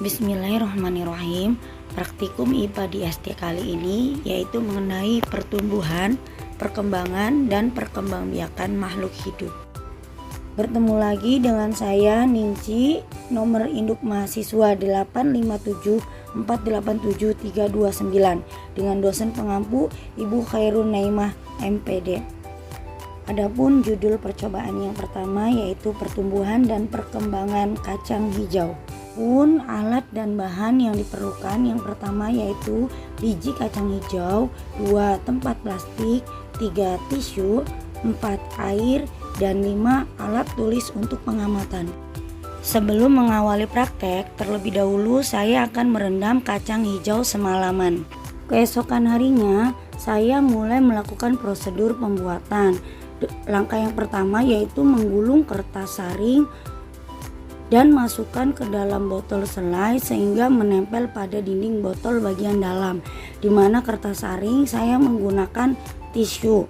Bismillahirrahmanirrahim. Praktikum IPA di SD kali ini yaitu mengenai pertumbuhan, perkembangan, dan perkembangbiakan makhluk hidup. Bertemu lagi dengan saya Ninci, nomor induk mahasiswa 857487329 dengan dosen pengampu Ibu Khairun Naimah MPD. Adapun judul percobaan yang pertama yaitu pertumbuhan dan perkembangan kacang hijau. Alat dan bahan yang diperlukan yang pertama yaitu biji kacang hijau, 2 tempat plastik, 3 tisu, 4 air, dan 5 alat tulis untuk pengamatan. Sebelum mengawali praktek, terlebih dahulu saya akan merendam kacang hijau semalaman. Keesokan harinya, saya mulai melakukan prosedur pembuatan. Langkah yang pertama yaitu menggulung kertas saring dan masukkan ke dalam botol selai sehingga menempel pada dinding botol bagian dalam, di mana kertas saring saya menggunakan tisu.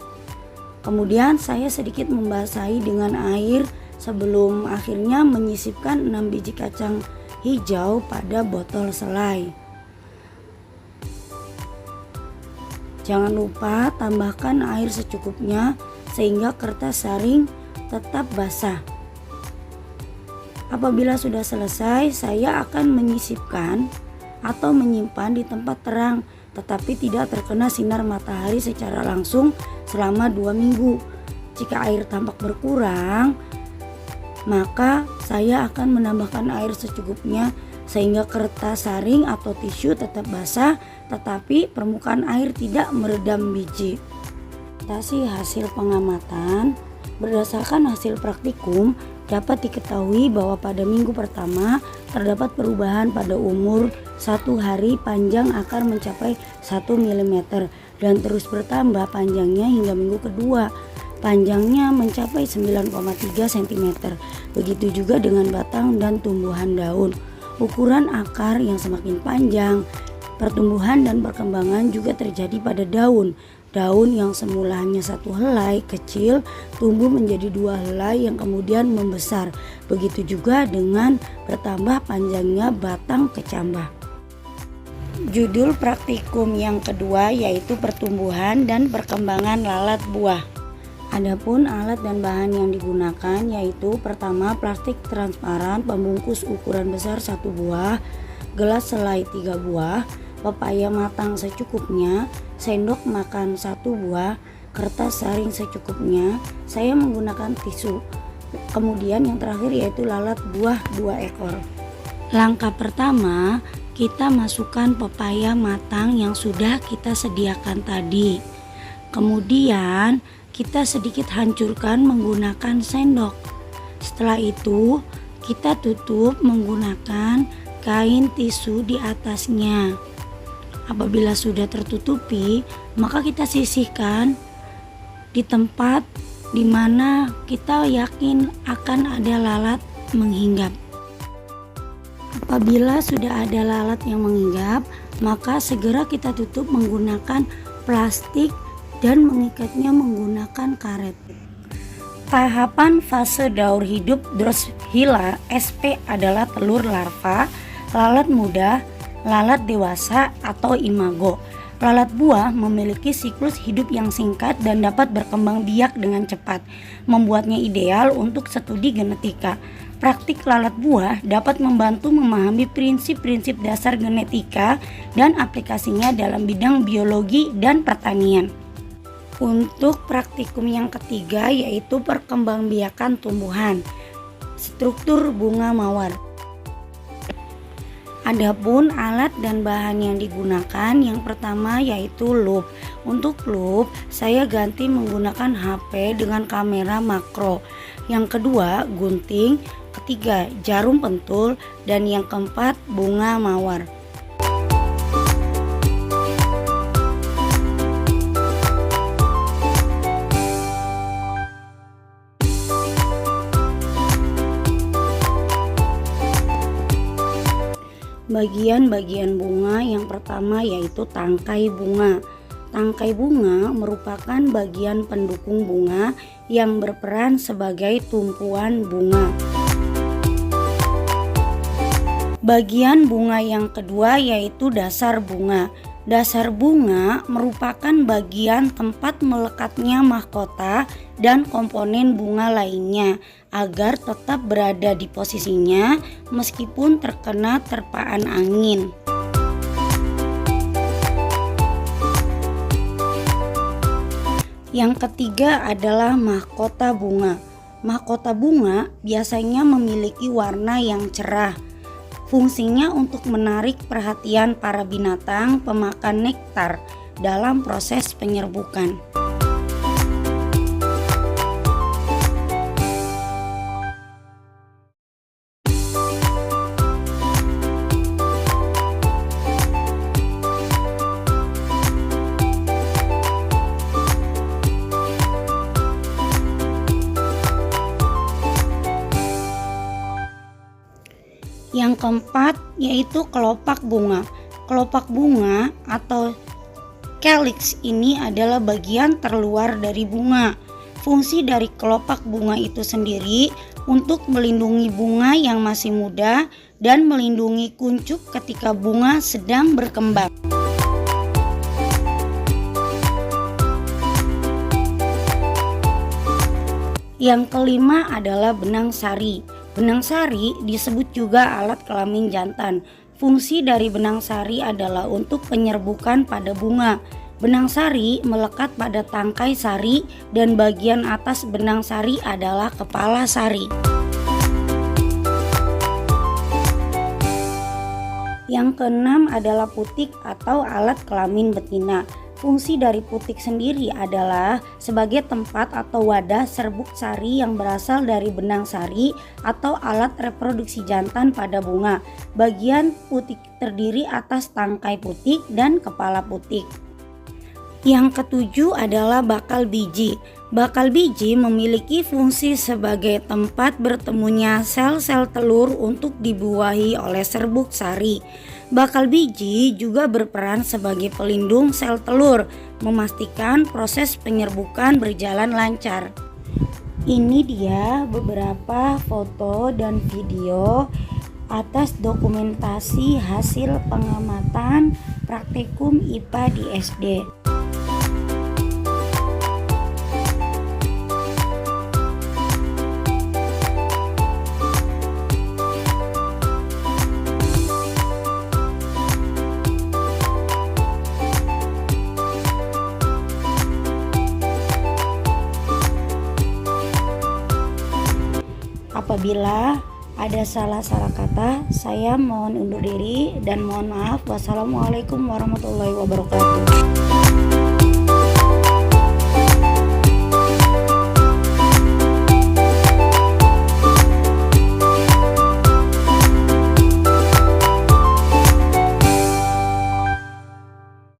Kemudian saya sedikit membasahi dengan air sebelum akhirnya menyisipkan 6 biji kacang hijau pada botol selai. Jangan lupa tambahkan air secukupnya sehingga kertas saring tetap basah. Apabila sudah selesai, saya akan menyisipkan atau menyimpan di tempat terang tetapi tidak terkena sinar matahari secara langsung selama 2 minggu. Jika air tampak berkurang, maka saya akan menambahkan air secukupnya sehingga kertas saring atau tisu tetap basah tetapi permukaan air tidak meredam biji. Hasil pengamatan berdasarkan hasil praktikum dapat diketahui bahwa pada minggu pertama terdapat perubahan pada umur 1 hari panjang akar mencapai 1 mm dan terus bertambah panjangnya hingga minggu kedua. Panjangnya mencapai 9,3 cm. Begitu juga dengan batang dan tumbuhan daun. Ukuran akar yang semakin panjang, pertumbuhan dan perkembangan juga terjadi pada daun. Daun yang semula hanya 1 helai kecil tumbuh menjadi 2 helai yang kemudian membesar. Begitu juga dengan bertambah panjangnya batang kecambah. Judul praktikum yang kedua yaitu pertumbuhan dan perkembangan lalat buah. Adapun alat dan bahan yang digunakan yaitu pertama plastik transparan pembungkus ukuran besar 1 buah, gelas selai 3 buah, pepaya matang secukupnya, sendok makan 1 buah, kertas saring secukupnya. Saya menggunakan tisu. Kemudian yang terakhir yaitu lalat buah 2 ekor. Langkah pertama, kita masukkan pepaya matang yang sudah kita sediakan tadi. Kemudian kita sedikit hancurkan menggunakan sendok. Setelah itu kita tutup menggunakan kain tisu di atasnya. Apabila sudah tertutupi, maka kita sisihkan di tempat di mana kita yakin akan ada lalat menghinggap. Apabila sudah ada lalat yang menghinggap, maka segera kita tutup menggunakan plastik dan mengikatnya menggunakan karet. Tahapan fase daur hidup Drosophila sp adalah telur larva, lalat muda, lalat dewasa atau imago. Lalat buah memiliki siklus hidup yang singkat dan dapat berkembang biak dengan cepat, membuatnya ideal untuk studi genetika. Praktik lalat buah dapat membantu memahami prinsip-prinsip dasar genetika dan aplikasinya dalam bidang biologi dan pertanian. Untuk praktikum yang ketiga yaitu perkembangbiakan tumbuhan, struktur bunga mawar. Adapun alat dan bahan yang digunakan yang pertama yaitu loop. Untuk loop saya ganti menggunakan HP dengan kamera makro. Yang kedua gunting, ketiga jarum pentul, dan yang keempat bunga mawar. Bagian-bagian bunga yang pertama yaitu tangkai bunga. Tangkai bunga merupakan bagian pendukung bunga yang berperan sebagai tumpuan bunga. Bagian bunga yang kedua yaitu dasar bunga. Dasar bunga merupakan bagian tempat melekatnya mahkota dan komponen bunga lainnya agar tetap berada di posisinya meskipun terkena terpaan angin. Yang ketiga adalah mahkota bunga. Mahkota bunga biasanya memiliki warna yang cerah. Fungsinya untuk menarik perhatian para binatang pemakan nektar dalam proses penyerbukan. Yang keempat yaitu kelopak bunga. Kelopak bunga atau calyx ini adalah bagian terluar dari bunga. Fungsi dari kelopak bunga itu sendiri untuk melindungi bunga yang masih muda dan melindungi kuncup ketika bunga sedang berkembang. Yang kelima adalah benang sari. Benang sari disebut juga alat kelamin jantan. Fungsi dari benang sari adalah untuk penyerbukan pada bunga. Benang sari melekat pada tangkai sari dan bagian atas benang sari adalah kepala sari. Yang keenam adalah putik atau alat kelamin betina. Fungsi dari putik sendiri adalah sebagai tempat atau wadah serbuk sari yang berasal dari benang sari atau alat reproduksi jantan pada bunga. Bagian putik terdiri atas tangkai putik dan kepala putik. Yang ketujuh adalah bakal biji. Bakal biji memiliki fungsi sebagai tempat bertemunya sel-sel telur untuk dibuahi oleh serbuk sari. Bakal biji juga berperan sebagai pelindung sel telur, memastikan proses penyerbukan berjalan lancar. Ini dia beberapa foto dan video atas dokumentasi hasil pengamatan praktikum IPA di SD. Apabila ada salah-salah kata, saya mohon undur diri dan mohon maaf. Wassalamualaikum warahmatullahi wabarakatuh.